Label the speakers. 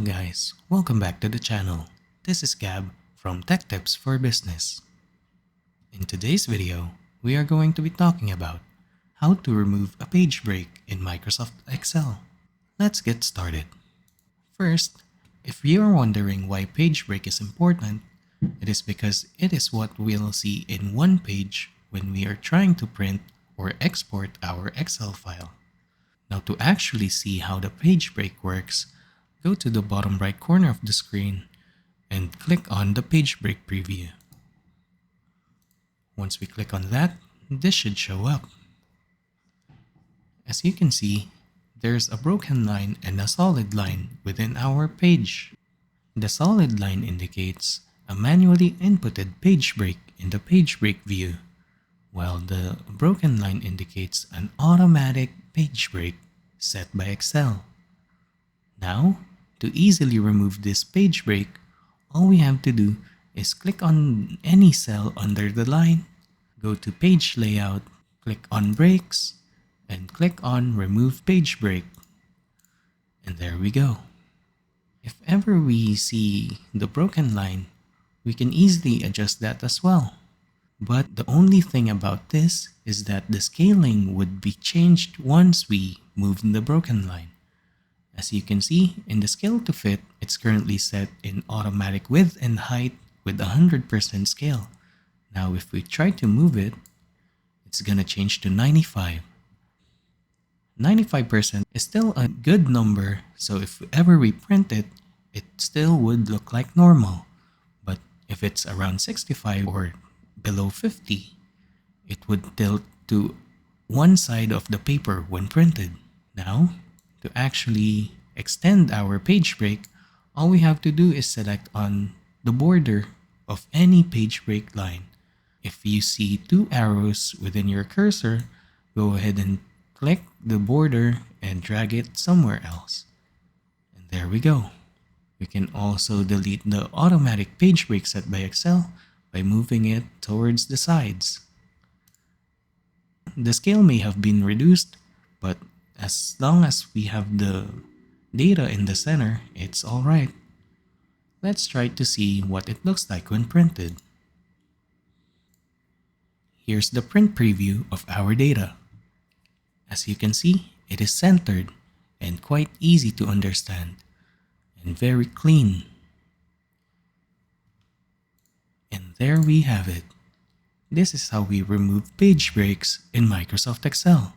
Speaker 1: guys, welcome back to the channel. This is Gab from Tech Tips for Business. In today's video, we are going to be talking about how to remove a page break in Microsoft Excel. Let's get started. First, if you are wondering why page break is important, it is because it is what we'll see in one page when we are trying to print or export our Excel file. Now, to actually see how the page break works, go to the bottom right corner of the screen and click on the page break preview. Once we click on that, this should show up. As you can see, there's a broken line and a solid line within our page. The solid line indicates a manually inputted page break in the page break view, while the broken line indicates an automatic page break set by Excel. Now, to easily remove this page break, all we have to do is click on any cell under the line, go to Page Layout, click on Breaks, and click on Remove Page Break. And there we go. If ever we see the broken line, we can easily adjust that as well. But the only thing about this is that the scaling would be changed once we move the broken line. As you can see, in the scale to fit, it's currently set in automatic width and height with 100% scale. Now if we try to move it, it's gonna change to 95. 95% is still a good number, so if ever we print it, it still would look like normal. But if it's around 65 or below 50, it would tilt to one side of the paper when printed. Now, to actually extend our page break, all we have to do is select on the border of any page break line. If you see two arrows within your cursor, go ahead and click the border and drag it somewhere else. And there we go. We can also delete the automatic page break set by Excel by moving it towards the sides. The scale may have been reduced, but as long as we have the data in the center, it's alright. Let's try to see what it looks like when printed. Here's the print preview of our data. As you can see, it is centered and quite easy to understand and very clean. And there we have it. This is how we remove page breaks in Microsoft Excel.